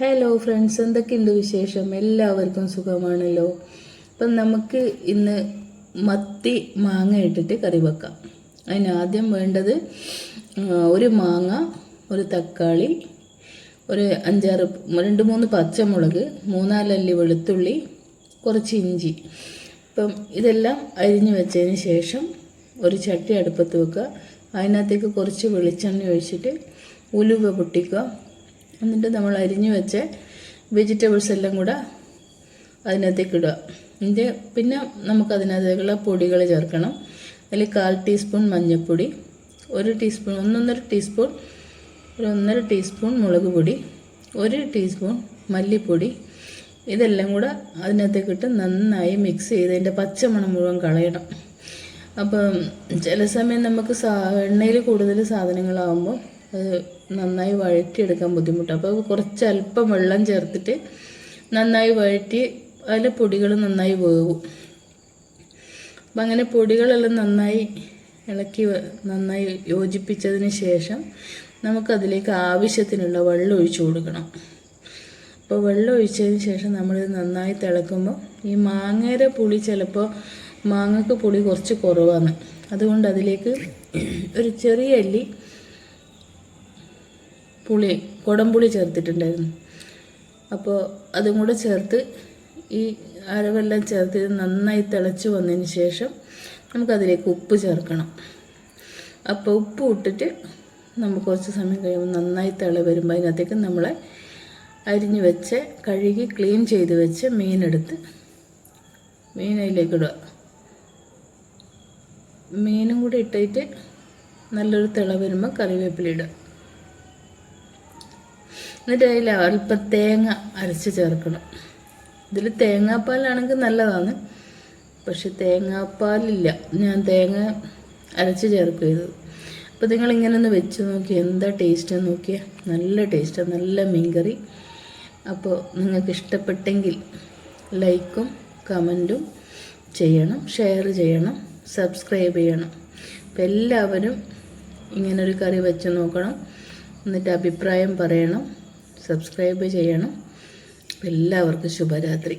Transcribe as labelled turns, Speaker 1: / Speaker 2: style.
Speaker 1: Hello friends, എന്തൊക്കെയുണ്ട് വിശേഷം? എല്ലാവർക്കും സുഖമാണല്ലോ. അപ്പം നമുക്ക് ഇന്ന് മത്തി മാങ്ങ ഇട്ടിട്ട് കറി വെക്കാം. അതിനാദ്യം വേണ്ടത് ഒരു മാങ്ങ, ഒരു തക്കാളി, ഒരു 2-3 പച്ചമുളക്, 3-4 അല്ലി വെളുത്തുള്ളി, കുറച്ച് ഇഞ്ചി. അപ്പം ഇതെല്ലാം അരിഞ്ഞു വെച്ചതിന് ശേഷം ഒരു ചട്ടി അടുപ്പത്ത് വെക്കുക. അതിനകത്തേക്ക് കുറച്ച് വെളിച്ചെണ്ണ ഒഴിച്ചിട്ട് ഉലുവ പൊട്ടിക്കുക. എന്നിട്ട് നമ്മൾ അരിഞ്ഞു വെച്ച വെജിറ്റബിൾസ് എല്ലാം കൂടെ അതിനകത്തേക്ക് ഇടുക. പിന്നെ നമുക്ക് അതിനകത്തേക്കുള്ള പൊടികൾ ചേർക്കണം. അതിൽ 1/4 ടീസ്പൂൺ മഞ്ഞൾപ്പൊടി, 1 ടീസ്പൂൺ 1.5 ടീസ്പൂൺ മുളക് പൊടി, 1 ടീസ്പൂൺ മല്ലിപ്പൊടി. ഇതെല്ലാം കൂടെ അതിനകത്തേക്ക് ഇട്ട് നന്നായി മിക്സ് ചെയ്ത് അതിൻ്റെ പച്ചമണം മുഴുവൻ കളയണം. അപ്പം ചില സമയം നമുക്ക് എണ്ണയിൽ കൂടുതൽ സാധനങ്ങളാകുമ്പോൾ അത് നന്നായി വഴറ്റിയെടുക്കാൻ ബുദ്ധിമുട്ടാണ്. അപ്പോൾ കുറച്ച് അല്പം വെള്ളം ചേർത്തിട്ട് നന്നായി വഴറ്റി അതിലെ പൊടികൾ നന്നായി വേവും. അപ്പം അങ്ങനെ പൊടികളെല്ലാം നന്നായി ഇളക്കി നന്നായി യോജിപ്പിച്ചതിന് ശേഷം നമുക്കതിലേക്ക് ആവശ്യത്തിനുള്ള വെള്ളം ഒഴിച്ചു കൊടുക്കണം. അപ്പോൾ വെള്ളം ഒഴിച്ചതിന് ശേഷം നമ്മളിത് നന്നായി തിളക്കുമ്പോൾ ഈ മാങ്ങയുടെ പുളി ചിലപ്പോൾ മാങ്ങക്ക് പുളി കുറച്ച് കുറവാണ്. അതുകൊണ്ട് അതിലേക്ക് ഒരു ചെറിയ അല്ലി കുടംപുളി ചേർത്തിട്ടുണ്ടായിരുന്നു. അപ്പോൾ അതും കൂടെ ചേർത്ത് ഈ അരവെല്ലാം ചേർത്ത് നന്നായി തിളച്ച് വന്നതിന് ശേഷം നമുക്കതിലേക്ക് ഉപ്പ് ചേർക്കണം. അപ്പോൾ ഉപ്പ് ഇട്ടിട്ട് നമുക്ക് കുറച്ച് സമയം കഴിയുമ്പോൾ നന്നായി തിള വരുമ്പോൾ അതിനകത്തേക്ക് നമ്മളെ അരിഞ്ഞ് വെച്ച് കഴുകി ക്ലീൻ ചെയ്ത് വെച്ച് മീനെടുത്ത് അതിലേക്ക് ഇടുക. മീനും കൂടി ഇട്ടിട്ട് നല്ലൊരു തിള വരുമ്പോൾ കറിവേപ്പില ഇടുക. എന്നിട്ട് അതിൽ അല്പം തേങ്ങ അരച്ച് ചേർക്കണം. ഇതിൽ തേങ്ങാപ്പാലാണെങ്കിൽ നല്ലതാണ്, പക്ഷെ തേങ്ങാപ്പാലില്ല, ഞാൻ തേങ്ങ അരച്ച് ചേർക്കുക ചെയ്തത്. അപ്പോൾ നിങ്ങളിങ്ങനെ ഒന്ന് വെച്ച് നോക്കി എന്താ ടേസ്റ്റ് നോക്കിയാൽ നല്ല ടേസ്റ്റാണ്, നല്ല മീൻകറി. അപ്പോൾ നിങ്ങൾക്ക് ഇഷ്ടപ്പെട്ടെങ്കിൽ ലൈക്കും കമൻറ്റും ചെയ്യണം, ഷെയർ ചെയ്യണം, സബ്സ്ക്രൈബ് ചെയ്യണം. അപ്പോൾ എല്ലാവരും ഇങ്ങനൊരു കറി വെച്ച് നോക്കണം, എന്നിട്ട് അഭിപ്രായം പറയണം, സബ്സ്ക്രൈബ് ചെയ്യണം. എല്ലാവർക്കും ശുഭരാത്രി.